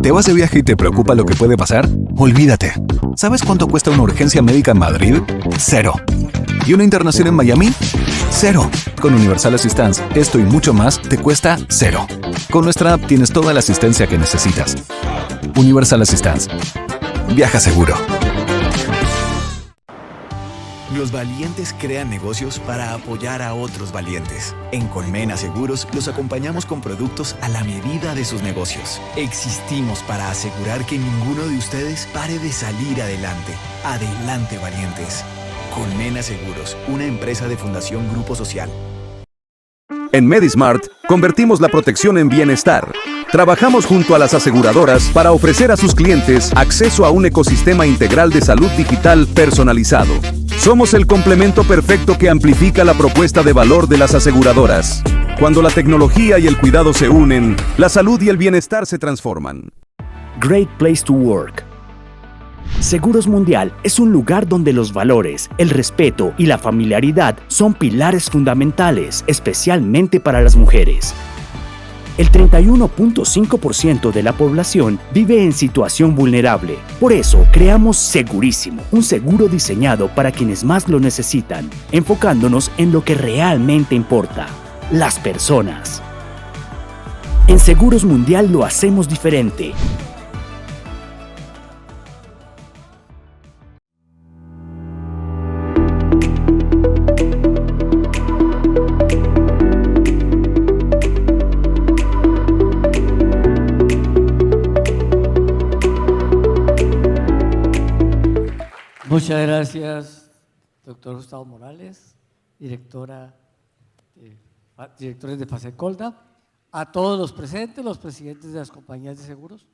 ¿Te vas de viaje y te preocupa lo que puede pasar? Olvídate. ¿Sabes cuánto cuesta una urgencia médica en Madrid? Cero. ¿Y una internación en Miami? Cero. Con Universal Assistance, esto y mucho más te cuesta cero. Con nuestra app tienes toda la asistencia que necesitas. Universal Assistance. Viaja seguro. Los valientes crean negocios para apoyar a otros valientes. En Colmena Seguros los acompañamos con productos a la medida de sus negocios. Existimos para asegurar que ninguno de ustedes pare de salir adelante. Adelante, valientes. Colmena Seguros, una empresa de Fundación Grupo Social. En MediSmart, convertimos la protección en bienestar. Trabajamos junto a las aseguradoras para ofrecer a sus clientes acceso a un ecosistema integral de salud digital personalizado. Somos el complemento perfecto que amplifica la propuesta de valor de las aseguradoras. Cuando la tecnología y el cuidado se unen, la salud y el bienestar se transforman. Great Place to Work. Seguros Mundial es un lugar donde los valores, el respeto y la familiaridad son pilares fundamentales, especialmente para las mujeres. El 31.5% de la población vive en situación vulnerable. Por eso, creamos Segurísimo, un seguro diseñado para quienes más lo necesitan, enfocándonos en lo que realmente importa, las personas. En Seguros Mundial lo hacemos diferente. Muchas gracias, doctor Gustavo Morales, directores de Fasecolda, a todos los presentes, los presidentes de las compañías de seguros.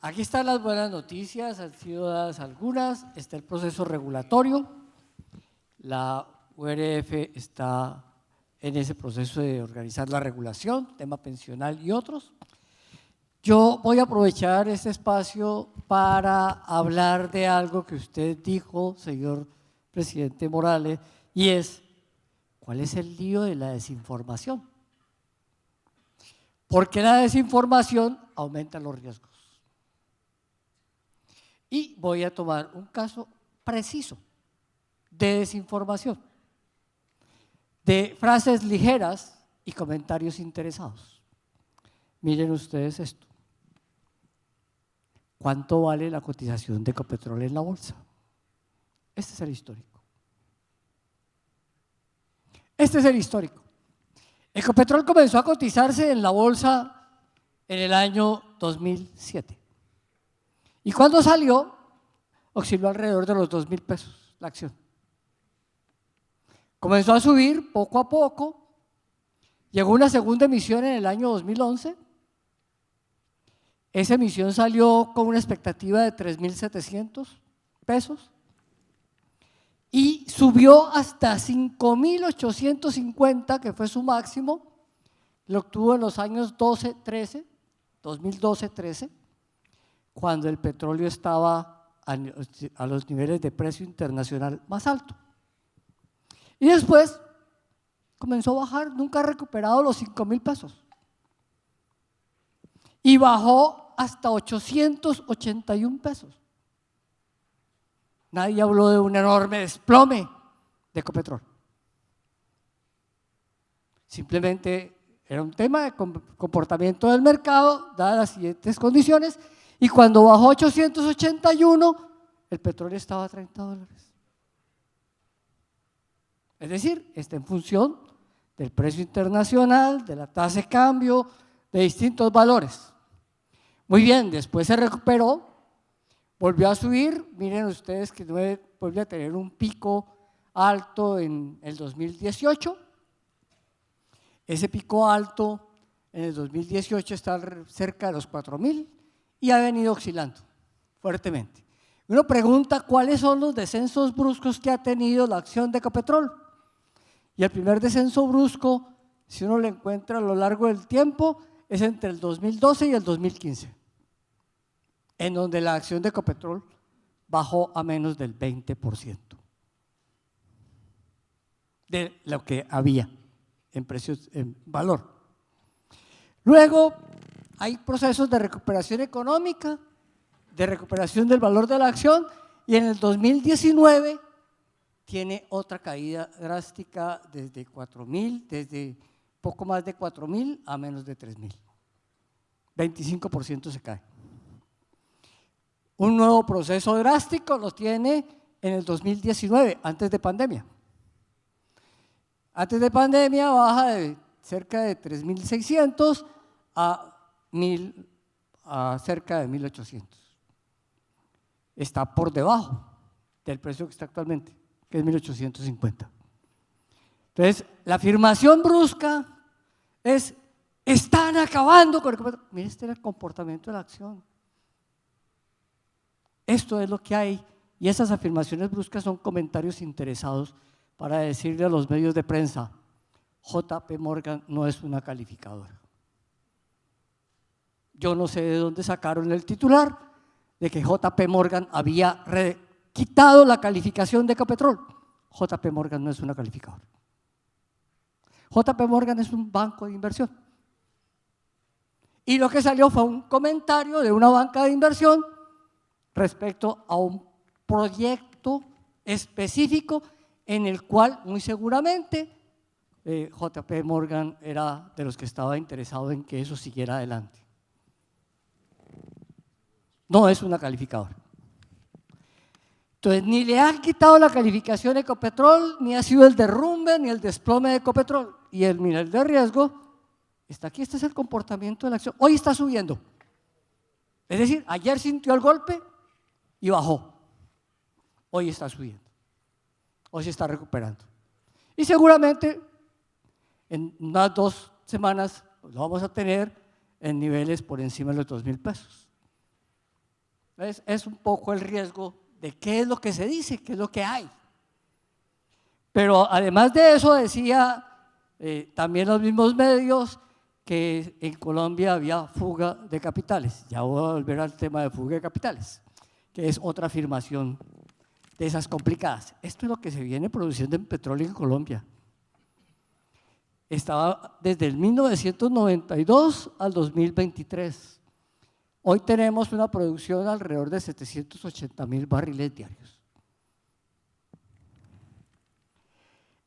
Aquí están las buenas noticias, han sido dadas algunas, está el proceso regulatorio, la URF está en ese proceso de organizar la regulación, tema pensional y otros. Yo voy a aprovechar este espacio para hablar de algo que usted dijo, señor presidente Morales, y es, ¿cuál es el lío de la desinformación? Porque la desinformación aumenta los riesgos. Y voy a tomar un caso preciso de desinformación, de frases ligeras y comentarios interesados. Miren ustedes esto. ¿Cuánto vale la cotización de Ecopetrol en la bolsa? Este es el histórico. Este es el histórico. Ecopetrol comenzó a cotizarse en la bolsa en el año 2007. Y cuando salió, osciló alrededor de los 2.000 pesos la acción. Comenzó a subir poco a poco. Llegó una segunda emisión en el año 2011. Esa emisión salió con una expectativa de 3.700 pesos y subió hasta 5.850, que fue su máximo, lo obtuvo en los años 2012-13, cuando el petróleo estaba a los niveles de precio internacional más alto. Y después comenzó a bajar, nunca ha recuperado los 5.000 pesos. Y bajó hasta 881 pesos. Nadie habló de un enorme desplome de Ecopetrol. Simplemente era un tema de comportamiento del mercado, dadas las siguientes condiciones, y cuando bajó 881, el petróleo estaba a $30. Es decir, está en función del precio internacional, de la tasa de cambio, de distintos valores. Muy bien, después se recuperó, volvió a subir, miren ustedes que volvió a tener un pico alto en el 2018. Ese pico alto en el 2018 está cerca de los 4.000 y ha venido oscilando fuertemente. Uno pregunta cuáles son los descensos bruscos que ha tenido la acción de Ecopetrol. Y el primer descenso brusco, si uno lo encuentra a lo largo del tiempo, es entre el 2012 y el 2015, en donde la acción de Ecopetrol bajó a menos del 20% de lo que había en precios, en valor. Luego hay procesos de recuperación económica, de recuperación del valor de la acción, y en el 2019 tiene otra caída drástica desde 4.000, desde poco más de 4.000 a menos de 3.000. 25% se cae. Un nuevo proceso drástico lo tiene en el 2019, antes de pandemia. Antes de pandemia baja de cerca de 3.600 a cerca de 1.800. Está por debajo del precio que está actualmente, que es 1.850. Entonces, la afirmación brusca es: están acabando con el… Mire, este era el comportamiento de la acción. Esto es lo que hay, y esas afirmaciones bruscas son comentarios interesados para decirle a los medios de prensa: JP Morgan no es una calificadora. Yo no sé de dónde sacaron el titular de que JP Morgan había quitado la calificación de Ecopetrol. JP Morgan no es una calificadora. JP Morgan es un banco de inversión. Y lo que salió fue un comentario de una banca de inversión respecto a un proyecto específico en el cual muy seguramente JP Morgan era de los que estaba interesado en que eso siguiera adelante. No es una calificadora. Entonces, ni le han quitado la calificación a Ecopetrol, ni ha sido el derrumbe, ni el desplome de Ecopetrol. Y el nivel de riesgo está aquí. Este es el comportamiento de la acción. Hoy está subiendo. Es decir, ayer sintió el golpe y bajó. Hoy está subiendo. Hoy se está recuperando. Y seguramente en unas 2 semanas lo vamos a tener en niveles por encima de los 2.000 pesos. Es un poco el riesgo de qué es lo que se dice, qué es lo que hay. Pero además de eso decía también los mismos medios que en Colombia había fuga de capitales. Ya voy a volver al tema de fuga de capitales, que es otra afirmación de esas complicadas. Esto es lo que se viene produciendo en petróleo en Colombia. Estaba desde el 1992 al 2023. Hoy tenemos una producción alrededor de 780.000 barriles diarios.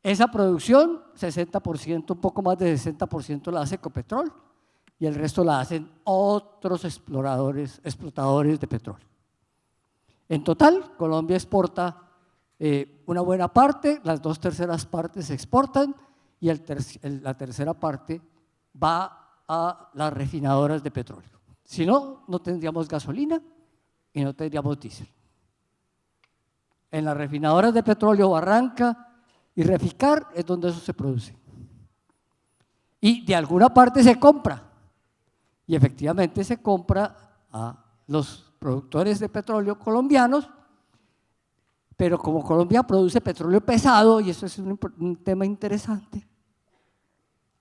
Esa producción, 60%, un poco más de 60% la hace Ecopetrol y el resto la hacen otros explotadores de petróleo. En total, Colombia exporta una buena parte, las 2/3 partes se exportan y la tercera parte va a las refinadoras de petróleo. Si no, no tendríamos gasolina y no tendríamos diésel. En las refinadoras de petróleo Barranca y Reficar es donde eso se produce. Y de alguna parte se compra. Y efectivamente se compra a los productores de petróleo colombianos, pero como Colombia produce petróleo pesado, y eso es un tema interesante,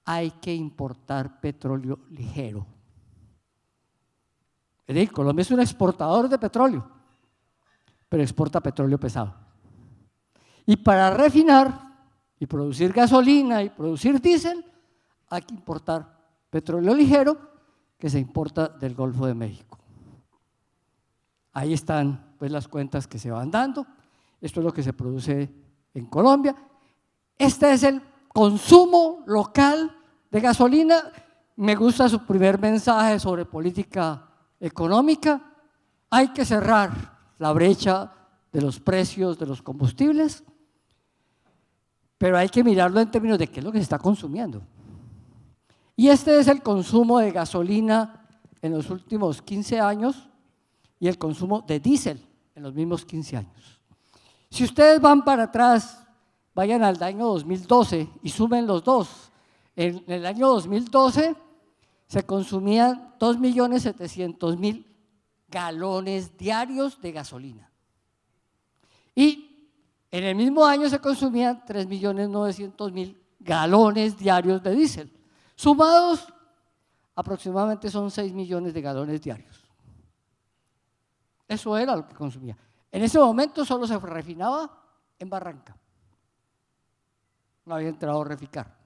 hay que importar petróleo ligero. Es decir, Colombia es un exportador de petróleo, pero exporta petróleo pesado. Y para refinar y producir gasolina y producir diésel, hay que importar petróleo ligero que se importa del Golfo de México. Ahí están pues las cuentas que se van dando. Esto es lo que se produce en Colombia. Este es el consumo local de gasolina. Me gusta su primer mensaje sobre política económica. Hay que cerrar la brecha de los precios de los combustibles, pero hay que mirarlo en términos de qué es lo que se está consumiendo. Y este es el consumo de gasolina en los últimos 15 años y el consumo de diésel en los mismos 15 años. Si ustedes van para atrás, vayan al año 2012 y sumen los dos. En el año 2012 se consumían 2.700.000 galones diarios de gasolina. Y en el mismo año se consumían 3.900.000 galones diarios de diésel. Sumados, aproximadamente son 6 millones de galones diarios. Eso era lo que consumía. En ese momento solo se refinaba en Barranca. No había entrado a Reficar.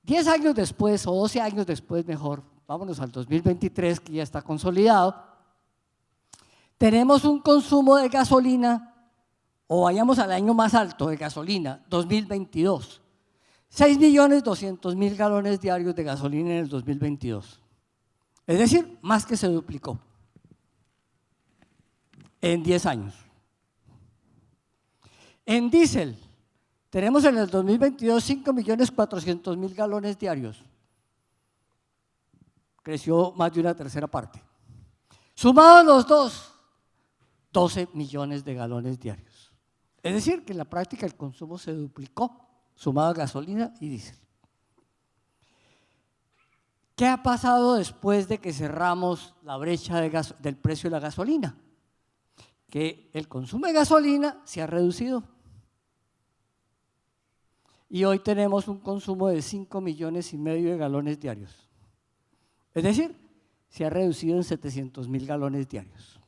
10 años después, o 12 años después mejor, vámonos al 2023 que ya está consolidado, tenemos un consumo de gasolina, o vayamos al año más alto de gasolina, 2022, 6.200.000 galones diarios de gasolina en el 2022. Es decir, más que se duplicó en 10 años. En diésel, tenemos en el 2022 5.400.000 galones diarios. Creció más de una tercera parte. Sumados los dos, 12 millones de galones diarios. Es decir, que en la práctica el consumo se duplicó, sumado a gasolina y diésel. ¿Qué ha pasado después de que cerramos la brecha del precio de la gasolina? Que el consumo de gasolina se ha reducido. Y hoy tenemos un consumo de 5,5 millones de galones diarios. Es decir, se ha reducido en 700.000 galones diarios.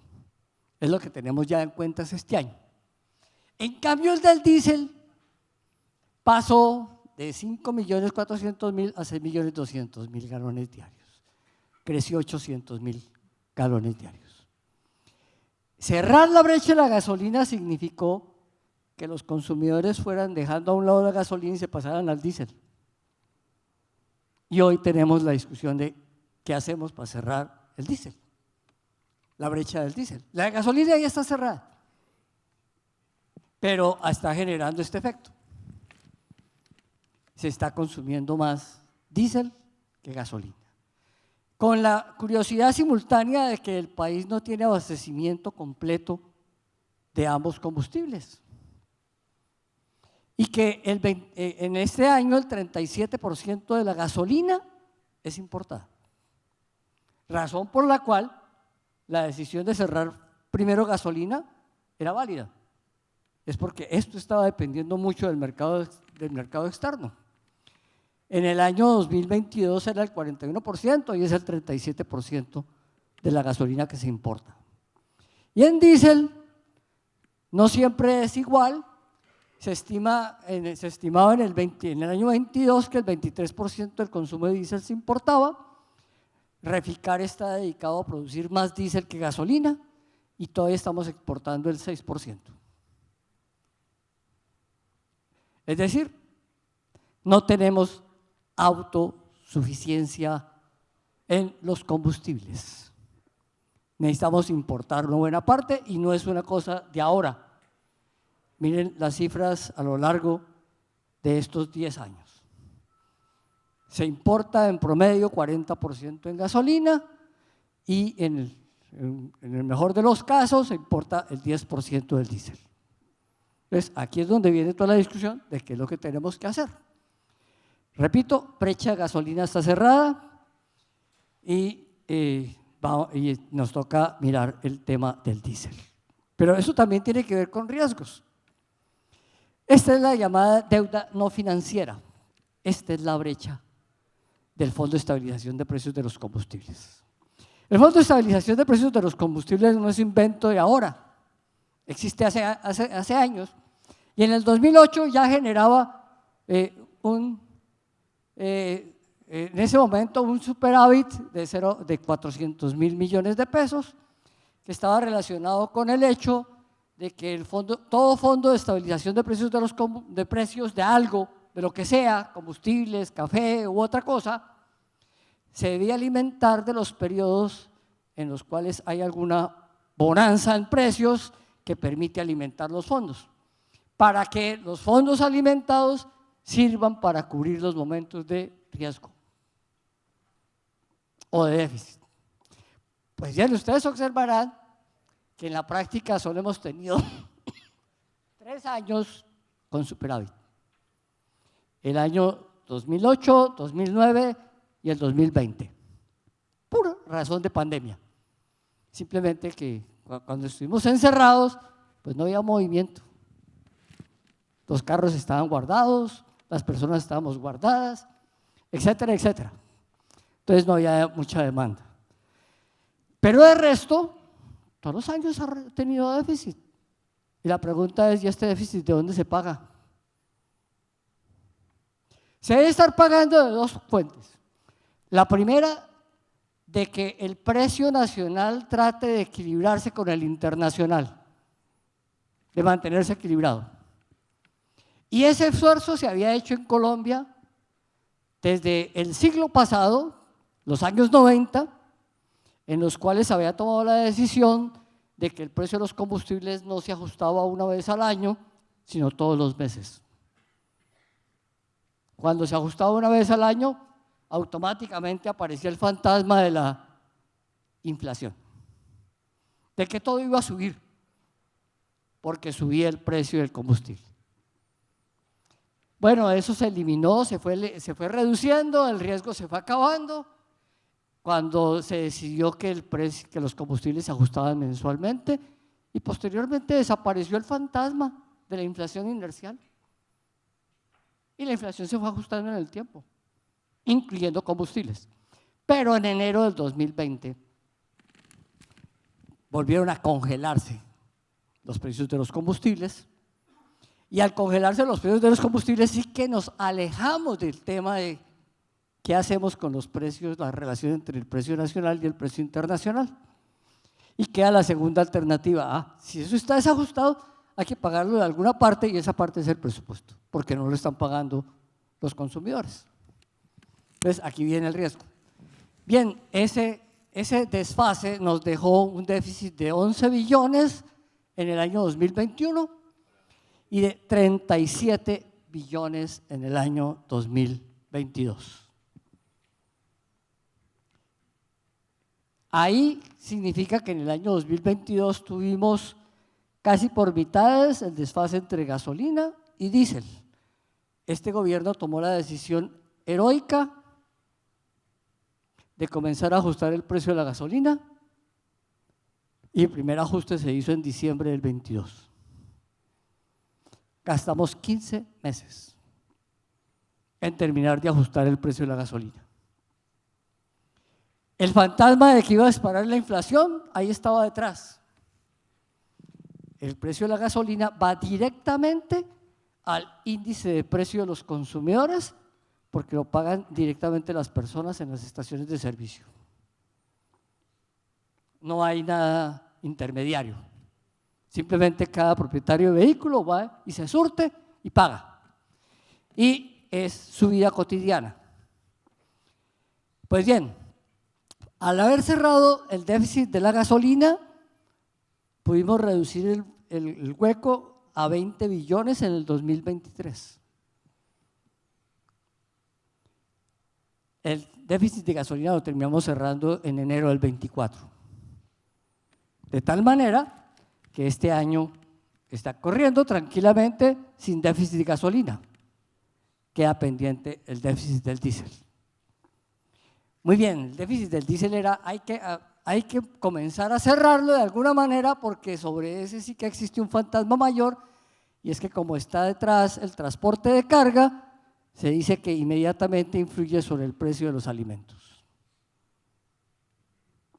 Es lo que tenemos ya en cuentas este año. En cambio, el del diésel pasó de 5.400.000 a 6.200.000 galones diarios. Creció 800.000 galones diarios. Cerrar la brecha de la gasolina significó que los consumidores fueran dejando a un lado la gasolina y se pasaran al diésel. Y hoy tenemos la discusión de qué hacemos para cerrar el diésel, la brecha del diésel. La gasolina ya está cerrada, pero está generando este efecto. Se está consumiendo más diésel que gasolina. Con la curiosidad simultánea de que el país no tiene abastecimiento completo de ambos combustibles. Y que en este año el 37% de la gasolina es importada. Razón por la cual la decisión de cerrar primero gasolina era válida. Es porque esto estaba dependiendo mucho del mercado externo. En el año 2022 era el 41% y es el 37% de la gasolina que se importa. Y en diésel no siempre es igual. Se estimaba en el año 22 que el 23% del consumo de diésel se importaba. Reficar está dedicado a producir más diésel que gasolina y todavía estamos exportando el 6%. Es decir, no tenemos autosuficiencia en los combustibles. Necesitamos importar una buena parte y no es una cosa de ahora. Miren las cifras a lo largo de estos 10 años. Se importa en promedio 40% en gasolina y en el mejor de los casos se importa el 10% del diésel. Entonces, aquí es donde viene toda la discusión de qué es lo que tenemos que hacer. Repito, brecha de gasolina está cerrada y nos toca mirar el tema del diésel. Pero eso también tiene que ver con riesgos. Esta es la llamada deuda no financiera. Esta es la brecha del Fondo de Estabilización de Precios de los Combustibles. El Fondo de Estabilización de Precios de los Combustibles no es invento de ahora. Existe hace años. Y en el 2008 ya generaba en ese momento un superávit de 400.000 millones de pesos que estaba relacionado con el hecho de que todo fondo de estabilización de precios de precios de algo, de lo que sea, combustibles, café u otra cosa, se debía alimentar de los periodos en los cuales hay alguna bonanza en precios que permite alimentar los fondos, para que los fondos alimentados sirvan para cubrir los momentos de riesgo o de déficit. Pues ya ustedes observarán que en la práctica solo hemos tenido 3 años con superávit. El año 2008, 2009 y el 2020. Pura razón de pandemia. Simplemente que cuando estuvimos encerrados, pues no había movimiento. Los carros estaban guardados, las personas estábamos guardadas, etcétera, etcétera. Entonces no había mucha demanda. Pero de resto, todos los años ha tenido déficit. Y la pregunta es, ¿y este déficit de dónde se paga? Se debe estar pagando de dos fuentes. La primera, de que el precio nacional trate de equilibrarse con el internacional, de mantenerse equilibrado. Y ese esfuerzo se había hecho en Colombia desde el siglo pasado, los años 90, en los cuales se había tomado la decisión de que el precio de los combustibles no se ajustaba una vez al año, sino todos los meses. Cuando se ajustaba una vez al año, automáticamente aparecía el fantasma de la inflación, de que todo iba a subir, porque subía el precio del combustible. Bueno, eso se eliminó, se fue reduciendo, el riesgo se fue acabando, cuando se decidió que los combustibles se ajustaban mensualmente, y posteriormente desapareció el fantasma de la inflación inercial. Y la inflación se fue ajustando en el tiempo, incluyendo combustibles. Pero en enero del 2020 volvieron a congelarse los precios de los combustibles, y al congelarse los precios de los combustibles sí que nos alejamos del tema de qué hacemos con los precios, la relación entre el precio nacional y el precio internacional. Y queda la segunda alternativa: si eso está desajustado, hay que pagarlo de alguna parte, y esa parte es el presupuesto, porque no lo están pagando los consumidores. Entonces, aquí viene el riesgo. Bien, ese desfase nos dejó un déficit de 11 billones en el año 2021 y de 37 billones en el año 2022. Ahí significa que en el año 2022 tuvimos casi por mitades el desfase entre gasolina y diésel. Este gobierno tomó la decisión heroica de comenzar a ajustar el precio de la gasolina, y el primer ajuste se hizo en diciembre del 22. Gastamos 15 meses en terminar de ajustar el precio de la gasolina. El fantasma de que iba a disparar la inflación, ahí estaba detrás. El precio de la gasolina va directamente al índice de precio de los consumidores, porque lo pagan directamente las personas en las estaciones de servicio. No hay nada intermediario. Simplemente cada propietario de vehículo va y se surte y paga. Y es su vida cotidiana. Pues bien, al haber cerrado el déficit de la gasolina, pudimos reducir el hueco a 20 billones en el 2023. El déficit de gasolina lo terminamos cerrando en enero del 24. De tal manera que este año está corriendo tranquilamente sin déficit de gasolina. Queda pendiente el déficit del diésel. Muy bien, el déficit del diésel hay que comenzar a cerrarlo de alguna manera, porque sobre ese sí que existe un fantasma mayor, y es que como está detrás el transporte de carga, se dice que inmediatamente influye sobre el precio de los alimentos.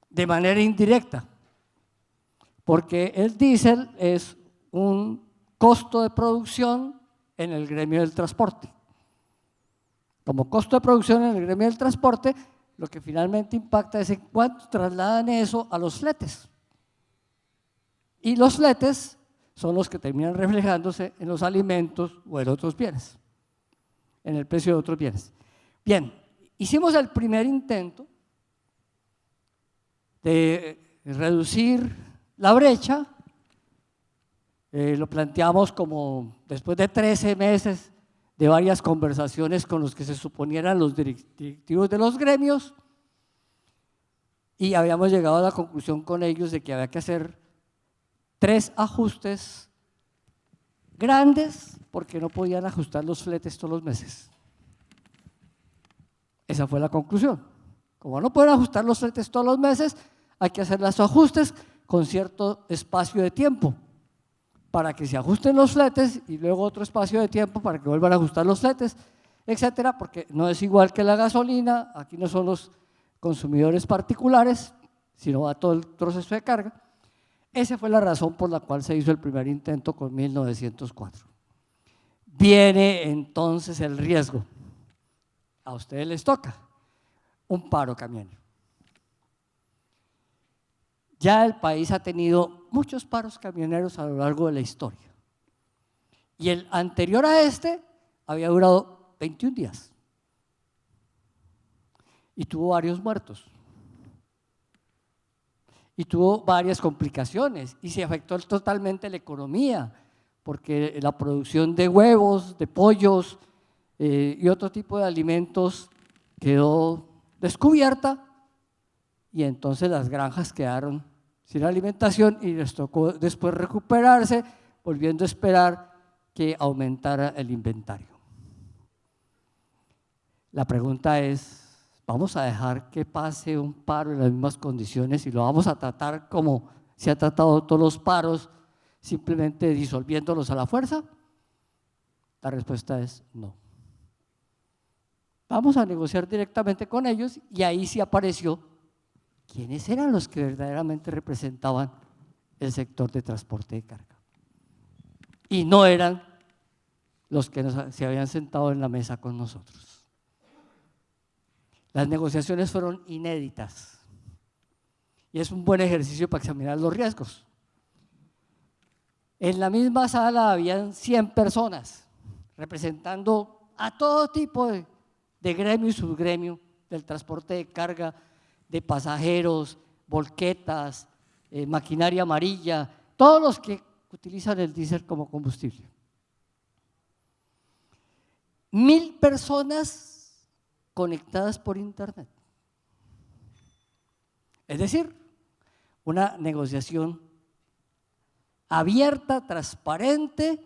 De manera indirecta, porque el diésel es un costo de producción en el gremio del transporte. Como costo de producción en el gremio del transporte, lo que finalmente impacta es en cuánto trasladan eso a los fletes. Y los fletes son los que terminan reflejándose en los alimentos o en otros bienes, en el precio de otros bienes. Bien, hicimos el primer intento de reducir la brecha, lo planteamos como después de 13 meses de varias conversaciones con los que se suponieran los directivos de los gremios, y habíamos llegado a la conclusión con ellos de que había que hacer 3 ajustes grandes, porque no podían ajustar los fletes todos los meses. Esa fue la conclusión. Como no pueden ajustar los fletes todos los meses, hay que hacer los ajustes con cierto espacio de tiempo, para que se ajusten los fletes, y luego otro espacio de tiempo para que vuelvan a ajustar los fletes, etcétera, porque no es igual que la gasolina. Aquí no son los consumidores particulares, sino a todo el proceso de carga. Esa fue la razón por la cual se hizo el primer intento con 1904. Viene entonces el riesgo. a ustedes les toca un paro camionero. Ya el país ha tenido muchos paros camioneros a lo largo de la historia. Y el anterior a este había durado 21 días. Y tuvo varios muertos. Y tuvo varias complicaciones. Y se afectó totalmente la economía, porque la producción de huevos, de pollos y otro tipo de alimentos quedó descubierta. Y entonces las granjas quedaron sin alimentación y les tocó después recuperarse, volviendo a esperar que aumentara el inventario. La pregunta es, ¿vamos a dejar que pase un paro en las mismas condiciones y lo vamos a tratar como se ha tratado todos los paros, simplemente disolviéndolos a la fuerza? La respuesta es no. Vamos a negociar directamente con ellos y ahí sí apareció quiénes eran los que verdaderamente representaban el sector de transporte de carga. Y no eran los que se habían sentado en la mesa con nosotros. Las negociaciones fueron inéditas y es un buen ejercicio para examinar los riesgos. En la misma sala habían 100 personas representando a todo tipo de gremio y subgremio del transporte de carga, de pasajeros, volquetas, maquinaria amarilla, todos los que utilizan el diésel como combustible. 1000 personas conectadas por internet. Es decir, una negociación abierta, transparente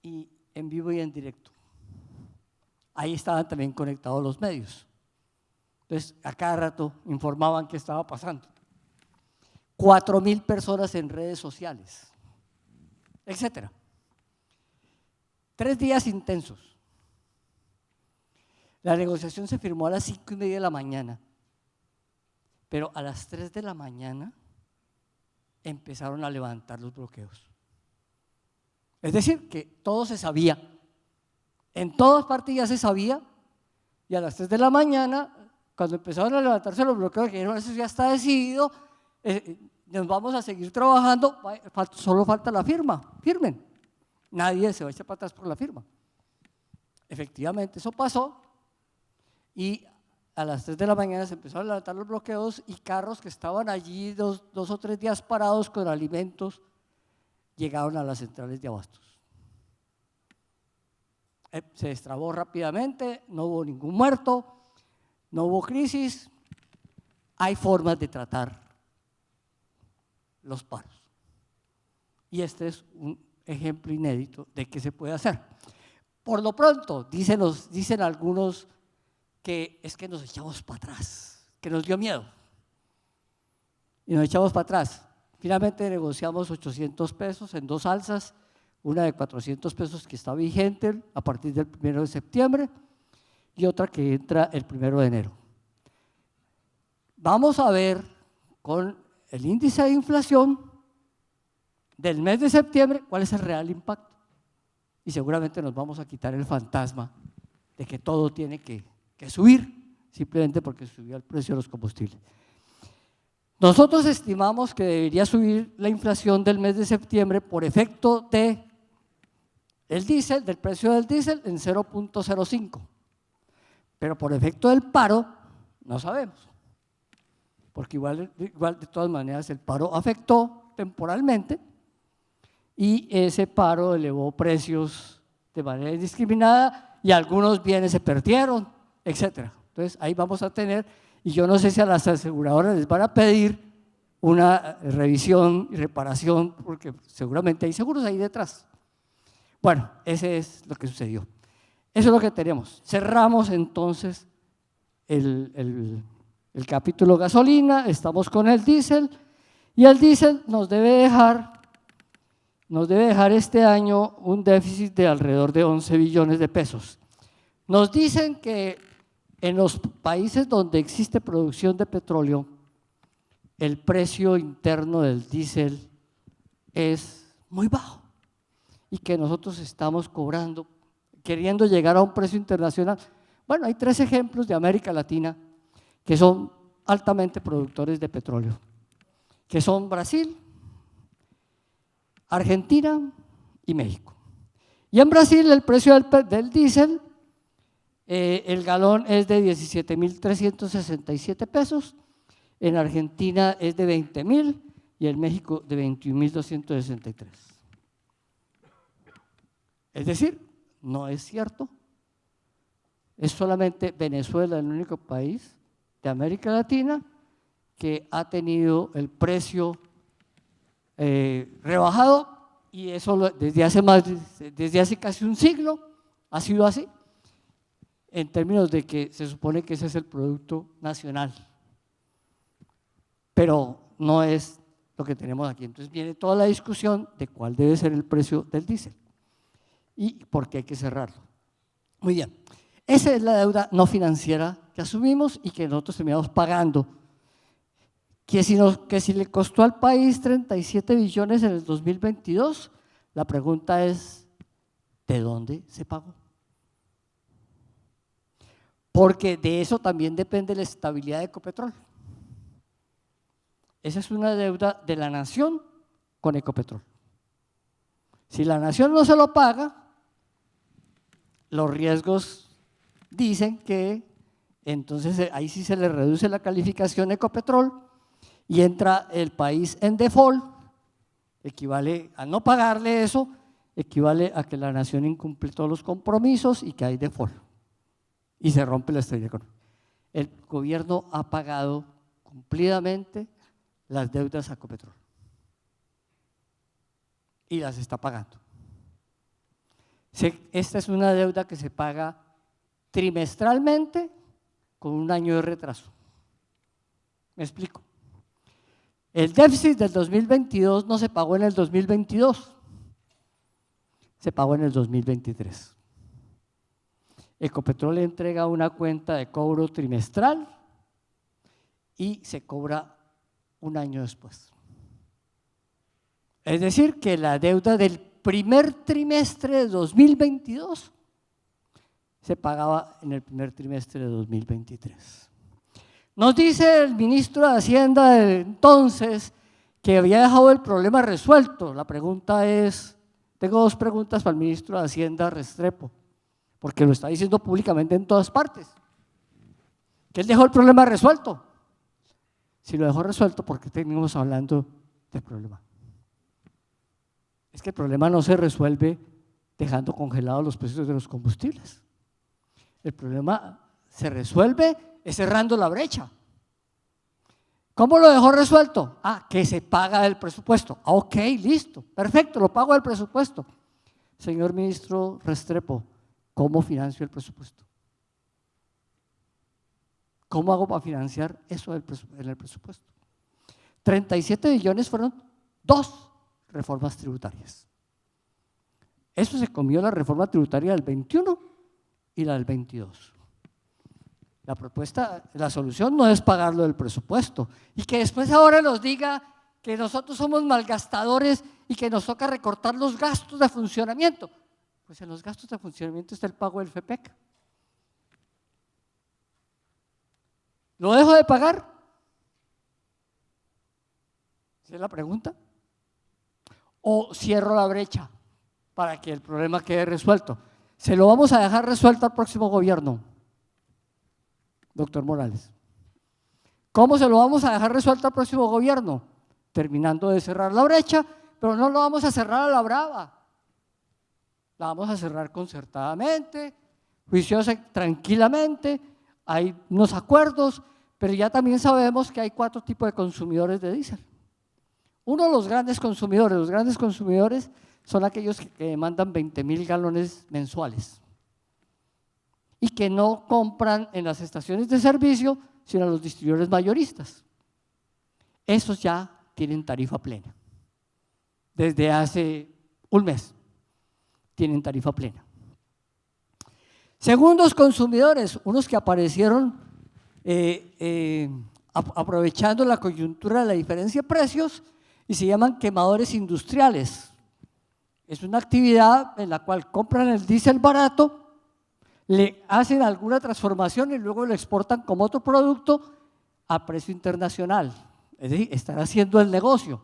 y en vivo y en directo. Ahí estaban también conectados los medios. Entonces, a cada rato informaban qué estaba pasando. 4000 personas en redes sociales, etcétera. 3 días intensos. La negociación se firmó a las 5:30 de la mañana, pero a las 3 de la mañana empezaron a levantar los bloqueos. Es decir, que todo se sabía, en todas partes ya se sabía, y a las 3 de la mañana, cuando empezaron a levantarse los bloqueos, dijeron, eso ya está decidido, nos vamos a seguir trabajando, solo falta la firma, firmen. Nadie se va a echar para atrás por la firma. Efectivamente, eso pasó, y a las 3 de la mañana se empezaron a levantar los bloqueos y carros que estaban allí dos o 3 días parados con alimentos llegaron a las centrales de abastos. Se destrabó rápidamente, no hubo ningún muerto, no hubo crisis. Hay formas de tratar los paros. Y este es un ejemplo inédito de qué se puede hacer. Por lo pronto, dicen algunos que es que nos echamos para atrás, que nos dio miedo. Y nos echamos para atrás. Finalmente negociamos 800 pesos en 2 alzas, una de 400 pesos que está vigente a partir del 1 de septiembre y otra que entra el 1 de enero. Vamos a ver con el índice de inflación del mes de septiembre cuál es el real impacto. Y seguramente nos vamos a quitar el fantasma de que todo tiene que subir, simplemente porque subió el precio de los combustibles. Nosotros estimamos que debería subir la inflación del mes de septiembre por efecto del precio del diésel en 0.05, pero por efecto del paro no sabemos, porque igual de todas maneras el paro afectó temporalmente y ese paro elevó precios de manera indiscriminada y algunos bienes se perdieron, etcétera. Entonces ahí vamos a tener, y yo no sé si a las aseguradoras les van a pedir una revisión y reparación, porque seguramente hay seguros ahí detrás. Bueno, ese es lo que sucedió. Eso es lo que tenemos. Cerramos entonces el capítulo gasolina, estamos con el diésel, y el diésel nos debe dejar este año un déficit de alrededor de 11 billones de pesos. Nos dicen que en los países donde existe producción de petróleo, el precio interno del diésel es muy bajo y que nosotros estamos cobrando, queriendo llegar a un precio internacional Bueno, hay 3 ejemplos de América Latina que son altamente productores de petróleo, que son Brasil, Argentina y México. Y en Brasil el precio del diésel, el galón es de 17.367 pesos, en Argentina es de 20.000 y en México de 21.263. Es decir, no es cierto, es solamente Venezuela el único país de América Latina que ha tenido el precio rebajado, y eso desde hace casi un siglo ha sido así, en términos de que se supone que ese es el producto nacional, pero no es lo que tenemos aquí. Entonces viene toda la discusión de cuál debe ser el precio del diésel y por qué hay que cerrarlo. Muy bien, esa es la deuda no financiera que asumimos y que nosotros terminamos pagando, que si le costó al país 37 billones en el 2022, la pregunta es, ¿de dónde se pagó? Porque de eso también depende la estabilidad de Ecopetrol. Esa es una deuda de la nación con Ecopetrol. Si la nación no se lo paga, los riesgos dicen que entonces ahí sí se le reduce la calificación a Ecopetrol y entra el país en default, equivale a no pagarle eso, equivale a que la nación incumple todos los compromisos y que hay default y se rompe la estabilidad económica. El gobierno ha pagado cumplidamente las deudas a Ecopetrol y las está pagando. Esta es una deuda que se paga trimestralmente con un año de retraso. ¿Me explico? El déficit del 2022 no se pagó en el 2022, se pagó en el 2023. Ecopetrol le entrega una cuenta de cobro trimestral y se cobra un año después. Es decir, que la deuda del primer trimestre de 2022 se pagaba en el primer trimestre de 2023. Nos dice el ministro de Hacienda de entonces que había dejado el problema resuelto. La pregunta es, tengo 2 preguntas para el ministro de Hacienda Restrepo, porque lo está diciendo públicamente en todas partes, que él dejó el problema resuelto. Si lo dejó resuelto, ¿por qué seguimos hablando del problema? Es que el problema no se resuelve dejando congelados los precios de los combustibles. El problema se resuelve cerrando la brecha. ¿Cómo lo dejó resuelto? Que se paga del presupuesto. Ok, listo, perfecto, lo pago del presupuesto. Señor ministro Restrepo, ¿cómo financio el presupuesto? ¿Cómo hago para financiar eso en el presupuesto? 37 billones fueron 2 reformas tributarias. Eso se comió la reforma tributaria del 21 y la del 22. La solución no es pagarlo del presupuesto y que después ahora nos diga que nosotros somos malgastadores y que nos toca recortar los gastos de funcionamiento. Pues en los gastos de funcionamiento está el pago del FEPEC. ¿Lo dejo de pagar? ¿Esa es la pregunta? ¿O cierro la brecha para que el problema quede resuelto? ¿Se lo vamos a dejar resuelto al próximo gobierno, doctor Morales? ¿Cómo se lo vamos a dejar resuelto al próximo gobierno? Terminando de cerrar la brecha, pero no lo vamos a cerrar a la brava. La vamos a cerrar concertadamente, juiciosa, tranquilamente. Hay unos acuerdos, pero ya también sabemos que hay 4 tipos de consumidores de diésel. Uno, los grandes consumidores son aquellos que demandan 20.000 galones mensuales y que no compran en las estaciones de servicio, sino a los distribuidores mayoristas. Esos ya tienen tarifa plena. Desde hace un mes tienen tarifa plena. Segundos consumidores, unos que aparecieron aprovechando la coyuntura de la diferencia de precios y se llaman quemadores industriales. Es una actividad en la cual compran el diésel barato, le hacen alguna transformación y luego lo exportan como otro producto a precio internacional. Es decir, están haciendo el negocio.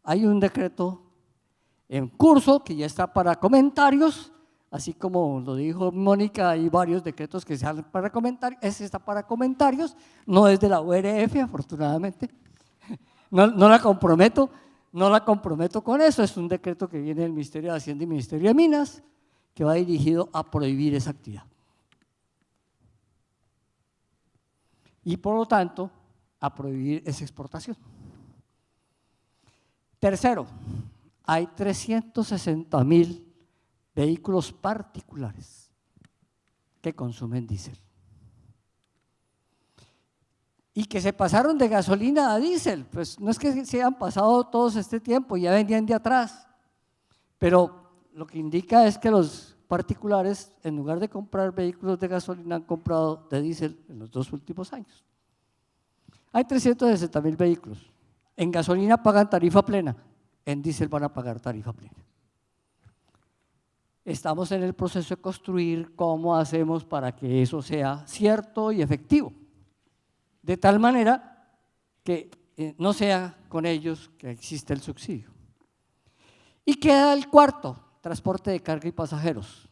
Hay un decreto en curso que ya está para comentarios, así como lo dijo Mónica, hay varios decretos que se hacen para comentarios. Ese está para comentarios, no es de la URF, afortunadamente. No la comprometo con eso. Es un decreto que viene del Ministerio de Hacienda y Ministerio de Minas, que va dirigido a prohibir esa actividad. Y por lo tanto, a prohibir esa exportación. Tercero, hay 360.000 vehículos particulares que consumen diésel y que se pasaron de gasolina a diésel. Pues no es que se hayan pasado todos este tiempo, ya venían de atrás, pero lo que indica es que los particulares, en lugar de comprar vehículos de gasolina, han comprado de diésel en los 2 últimos años. Hay 360.000 vehículos. En gasolina pagan tarifa plena, en diésel van a pagar tarifa plena. Estamos en el proceso de construir cómo hacemos para que eso sea cierto y efectivo, de tal manera que no sea con ellos que existe el subsidio. Y queda el cuarto, transporte de carga y pasajeros.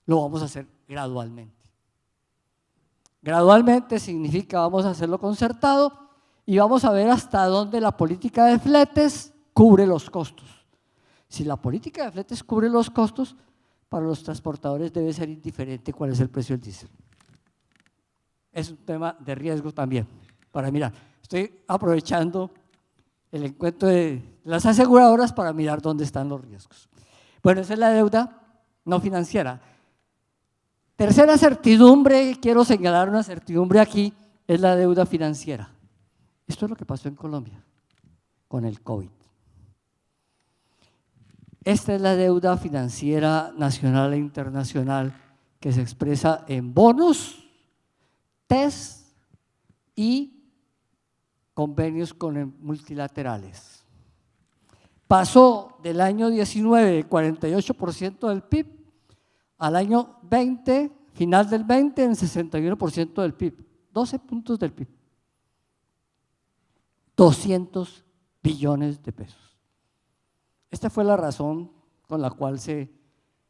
Lo vamos a hacer gradualmente. Gradualmente significa vamos a hacerlo concertado y vamos a ver hasta dónde la política de fletes cubre los costos. Si la política de fletes cubre los costos, para los transportadores debe ser indiferente cuál es el precio del diésel. Es un tema de riesgo también, para mirar. Estoy aprovechando el encuentro de las aseguradoras para mirar dónde están los riesgos. Bueno, esa es la deuda no financiera. Tercera certidumbre, quiero señalar una certidumbre aquí, es la deuda financiera. Esto es lo que pasó en Colombia con el COVID. Esta es la deuda financiera nacional e internacional que se expresa en bonos, TES y convenios con multilaterales. Pasó del año 19 de 48% del PIB al año 20, final del 20 en 61% del PIB, 12 puntos del PIB, 200 billones de pesos. Esta fue la razón con la cual se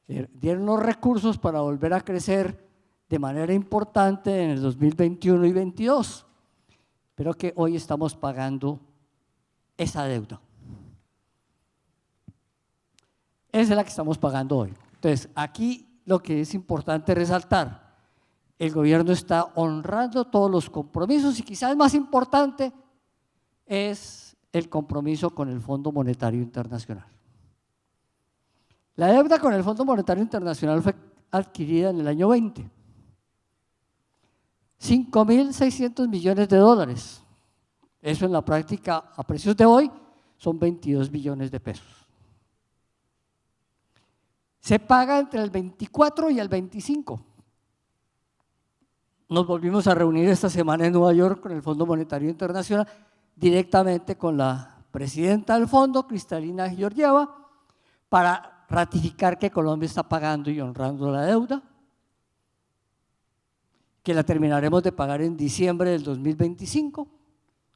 dieron los recursos para volver a crecer de manera importante en el 2021 y 2022, pero que hoy estamos pagando esa deuda. Esa es la que estamos pagando hoy. Entonces, aquí lo que es importante resaltar, el gobierno está honrando todos los compromisos y quizás más importante es el compromiso con el Fondo Monetario Internacional. La deuda con el Fondo Monetario Internacional fue adquirida en el año 20. 5.600 millones de dólares. Eso en la práctica, a precios de hoy, son 22 billones de pesos. Se paga entre el 24 y el 25. Nos volvimos a reunir esta semana en Nueva York con el Fondo Monetario Internacional, directamente con la presidenta del fondo, Kristalina Georgieva, para ratificar que Colombia está pagando y honrando la deuda, que la terminaremos de pagar en diciembre del 2025.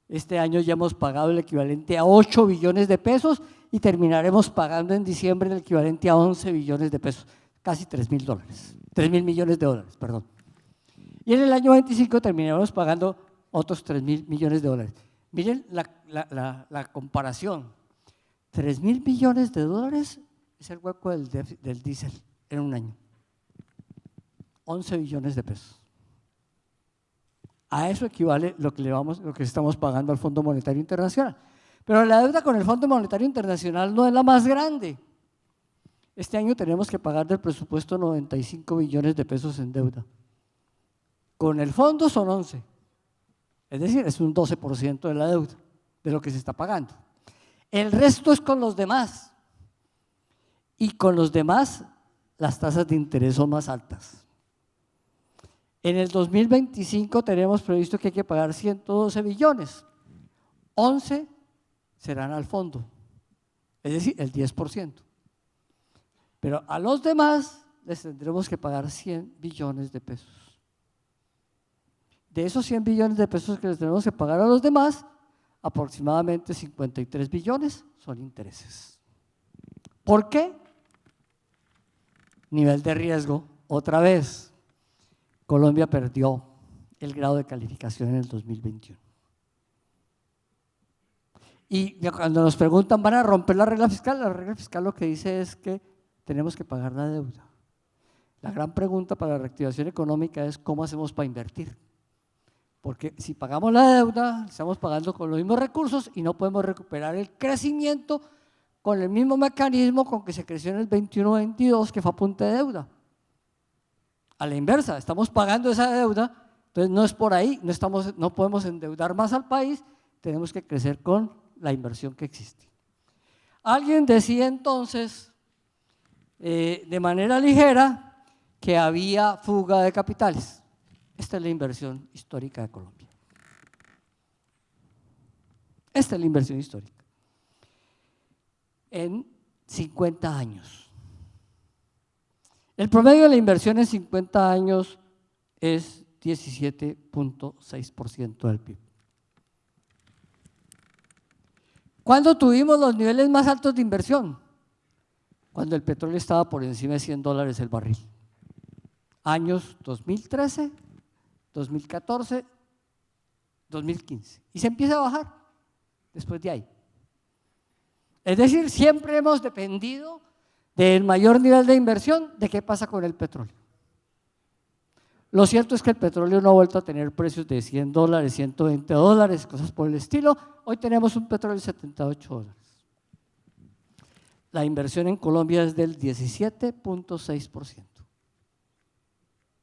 Este año ya hemos pagado el equivalente a 8 billones de pesos y terminaremos pagando en diciembre el equivalente a 11 billones de pesos, casi 3.000 millones de dólares, perdón. Y en el año 25 terminaremos pagando otros 3.000 millones de dólares. Miren la comparación, 3.000 millones de dólares es el hueco del diésel en un año, 11 billones de pesos. A eso equivale lo que estamos pagando al Fondo Monetario Internacional. Pero la deuda con el Fondo Monetario Internacional no es la más grande. Este año tenemos que pagar del presupuesto 95 billones de pesos en deuda. Con el fondo son 11. Es decir, es un 12% de la deuda, de lo que se está pagando. El resto es con los demás. Y con los demás, las tasas de interés son más altas. En el 2025 tenemos previsto que hay que pagar 112 billones. 11 serán al fondo, es decir, el 10%. Pero a los demás les tendremos que pagar 100 billones de pesos. De esos 100 billones de pesos que les tenemos que pagar a los demás, aproximadamente 53 billones son intereses. ¿Por qué? Nivel de riesgo, otra vez. Colombia perdió el grado de calificación en el 2021. Y cuando nos preguntan, ¿van a romper la regla fiscal? La regla fiscal lo que dice es que tenemos que pagar la deuda. La gran pregunta para la reactivación económica es ¿cómo hacemos para invertir? Porque si pagamos la deuda, estamos pagando con los mismos recursos y no podemos recuperar el crecimiento con el mismo mecanismo con que se creció en el 21-22, que fue a punta de deuda. A la inversa, estamos pagando esa deuda, entonces no es por ahí, no podemos endeudar más al país, tenemos que crecer con la inversión que existe. Alguien decía entonces, de manera ligera, que había fuga de capitales. Esta es la inversión histórica de Colombia. Esta es la inversión histórica. En 50 años. El promedio de la inversión en 50 años es 17.6% del PIB. ¿Cuándo tuvimos los niveles más altos de inversión? Cuando el petróleo estaba por encima de $100 el barril. Años 2013, 2014, 2015. Y se empieza a bajar después de ahí. Es decir, siempre hemos dependido del mayor nivel de inversión de qué pasa con el petróleo. Lo cierto es que el petróleo no ha vuelto a tener precios de $100, $120, cosas por el estilo. Hoy tenemos un petróleo de $78. La inversión en Colombia es del 17.6%.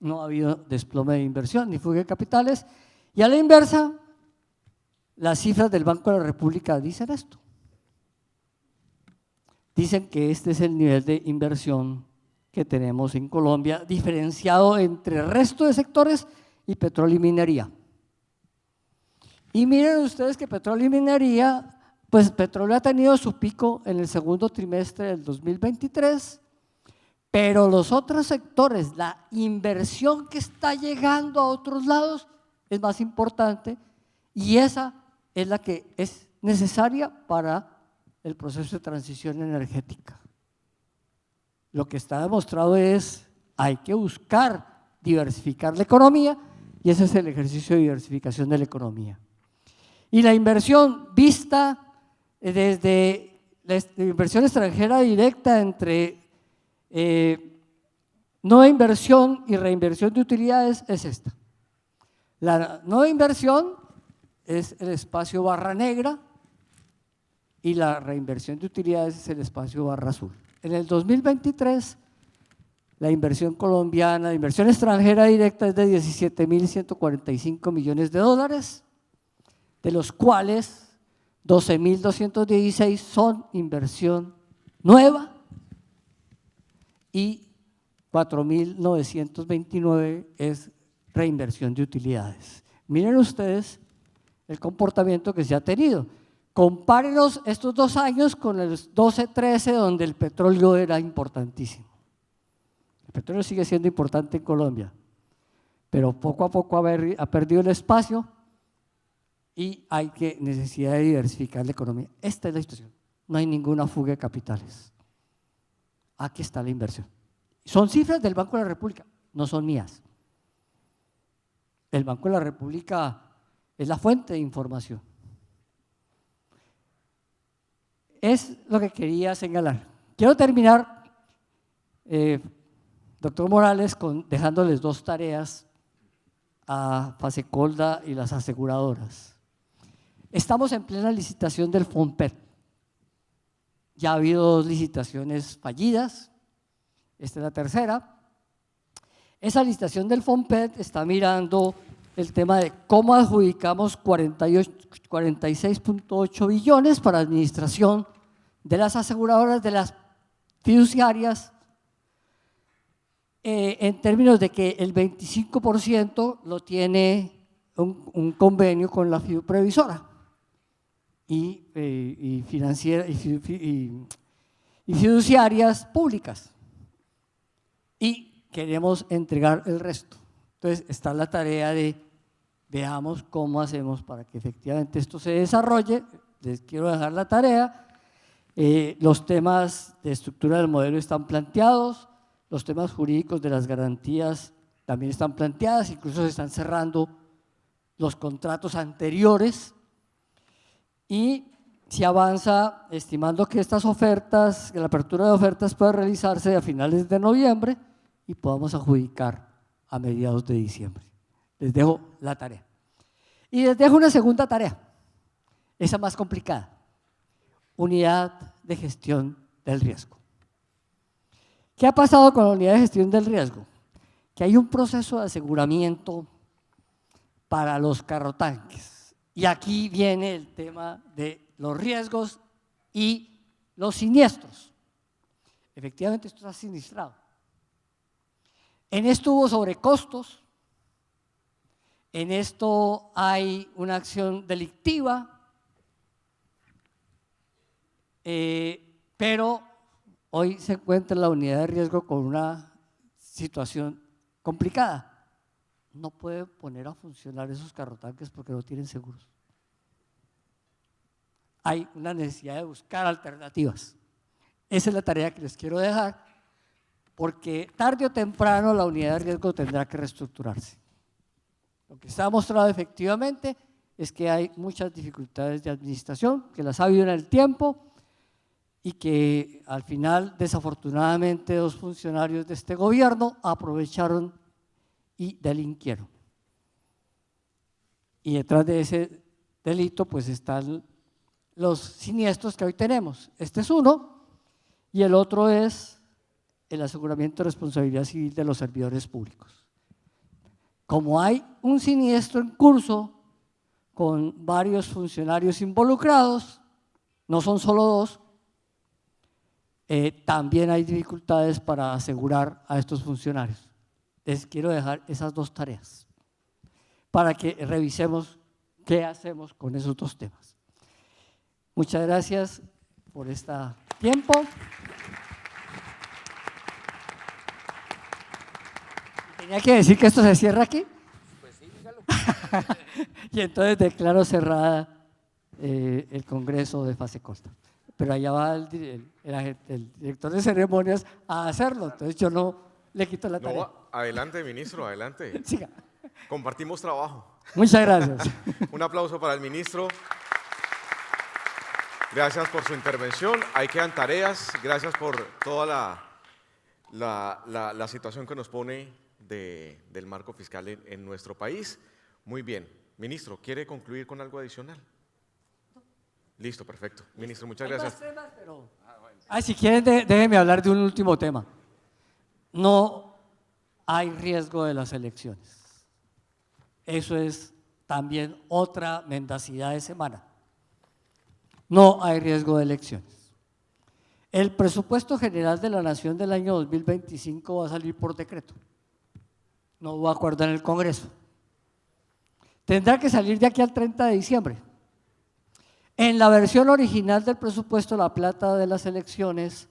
No ha habido desplome de inversión ni fuga de capitales. Y a la inversa, las cifras del Banco de la República dicen esto. Dicen que este es el nivel de inversión que tenemos en Colombia, diferenciado entre el resto de sectores y petróleo y minería. Y miren ustedes que petróleo y minería, pues petróleo ha tenido su pico en el segundo trimestre del 2023, pero los otros sectores, la inversión que está llegando a otros lados es más importante y esa es la que es necesaria para el proceso de transición energética. Lo que está demostrado es hay que buscar diversificar la economía y ese es el ejercicio de diversificación de la economía. Y la inversión vista desde la inversión extranjera directa entre nueva inversión y reinversión de utilidades es esta. La nueva inversión es el espacio barra negra y la reinversión de utilidades es el espacio barra azul. En el 2023, la inversión colombiana, la inversión extranjera directa es de $17.145 millones, de los cuales 12.216 son inversión nueva y 4.929 es reinversión de utilidades. Miren ustedes el comportamiento que se ha tenido. Compárenlos estos 2 años con el 12-13, donde el petróleo era importantísimo. El petróleo sigue siendo importante en Colombia, pero poco a poco ha perdido el espacio y hay necesidad de diversificar la economía. Esta es la situación. No hay ninguna fuga de capitales. Aquí está la inversión. Son cifras del Banco de la República, no son mías. El Banco de la República es la fuente de información. Es lo que quería señalar. Quiero terminar, doctor Morales, dejándoles 2 tareas a Fasecolda y las aseguradoras. Estamos en plena licitación del FOMPET. Ya ha habido 2 licitaciones fallidas, esta es la tercera. Esa licitación del FOMPET está mirando el tema de cómo adjudicamos 46.8 billones para administración de las aseguradoras, de las fiduciarias, en términos de que el 25% lo tiene un convenio con la fiduprevisora y financiera y fiduciarias públicas. y queremos entregar el resto. Entonces está la tarea de veamos cómo hacemos para que efectivamente esto se desarrolle. Les quiero dejar la tarea. Los temas de estructura del modelo están planteados, los temas jurídicos de las garantías también están planteadas, incluso se están cerrando los contratos anteriores y se avanza estimando que estas ofertas, que la apertura de ofertas pueda realizarse a finales de noviembre y podamos adjudicar a mediados de diciembre. Les dejo la tarea. Y les dejo una segunda tarea, esa más complicada. Unidad de gestión del riesgo. ¿Qué ha pasado con la unidad de gestión del riesgo? Que hay un proceso de aseguramiento para los carrotanques. Y aquí viene el tema de los riesgos y los siniestros. Efectivamente, esto está sinistrado. En esto hubo sobrecostos, en esto hay una acción delictiva, pero hoy se encuentra la unidad de riesgo con una situación complicada. No puede poner a funcionar esos carrotanques porque no tienen seguros. Hay una necesidad de buscar alternativas. Esa es la tarea que les quiero dejar, porque tarde o temprano la unidad de riesgo tendrá que reestructurarse. Lo que está mostrado efectivamente es que hay muchas dificultades de administración, que las ha habido en el tiempo y que al final, desafortunadamente, 2 funcionarios de este gobierno aprovecharon y delinquieron. Y detrás de ese delito pues están los siniestros que hoy tenemos. Este es uno y el otro es el aseguramiento de responsabilidad civil de los servidores públicos. Como hay un siniestro en curso con varios funcionarios involucrados, no son solo 2, también hay dificultades para asegurar a estos funcionarios. Les quiero dejar esas 2 tareas para que revisemos qué hacemos con esos 2 temas. Muchas gracias por este tiempo. ¿Tenía que decir que esto se cierra aquí? Pues sí, dígalo. Y entonces declaro cerrada el Congreso de fase corta. Pero allá va el director de ceremonias a hacerlo, entonces yo no le quito la tarea. No, adelante, ministro, adelante. Siga. Compartimos trabajo. Muchas gracias. Un aplauso para el ministro. Gracias por su intervención. Ahí quedan tareas. Gracias por toda la situación que nos pone del marco fiscal en nuestro país. Muy bien. Ministro, ¿quiere concluir con algo adicional? Listo, perfecto. Ministro, muchas gracias. Hay más temas, pero... si quieren, déjenme hablar de un último tema. No hay riesgo de las elecciones. Eso es también otra mendacidad de semana. No hay riesgo de elecciones. El presupuesto general de la Nación del año 2025 va a salir por decreto. No hubo acuerdo en el Congreso. Tendrá que salir de aquí al 30 de diciembre. En la versión original del presupuesto, la plata de las elecciones,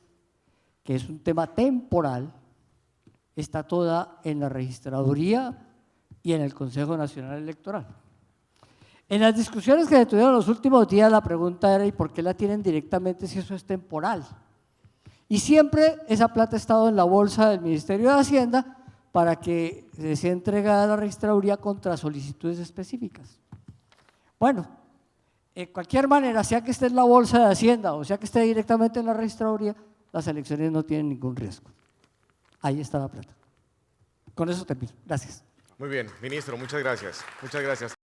que es un tema temporal, está toda en la registraduría y en el Consejo Nacional Electoral. En las discusiones que se tuvieron los últimos días, la pregunta era ¿y por qué la tienen directamente si eso es temporal? Y siempre esa plata ha estado en la bolsa del Ministerio de Hacienda para que sea entregada a la registraduría contra solicitudes específicas. Bueno, de cualquier manera, sea que esté en la bolsa de Hacienda o sea que esté directamente en la registraduría, las elecciones no tienen ningún riesgo. Ahí está la plata. Con eso termino. Gracias. Muy bien, ministro, muchas gracias. Muchas gracias.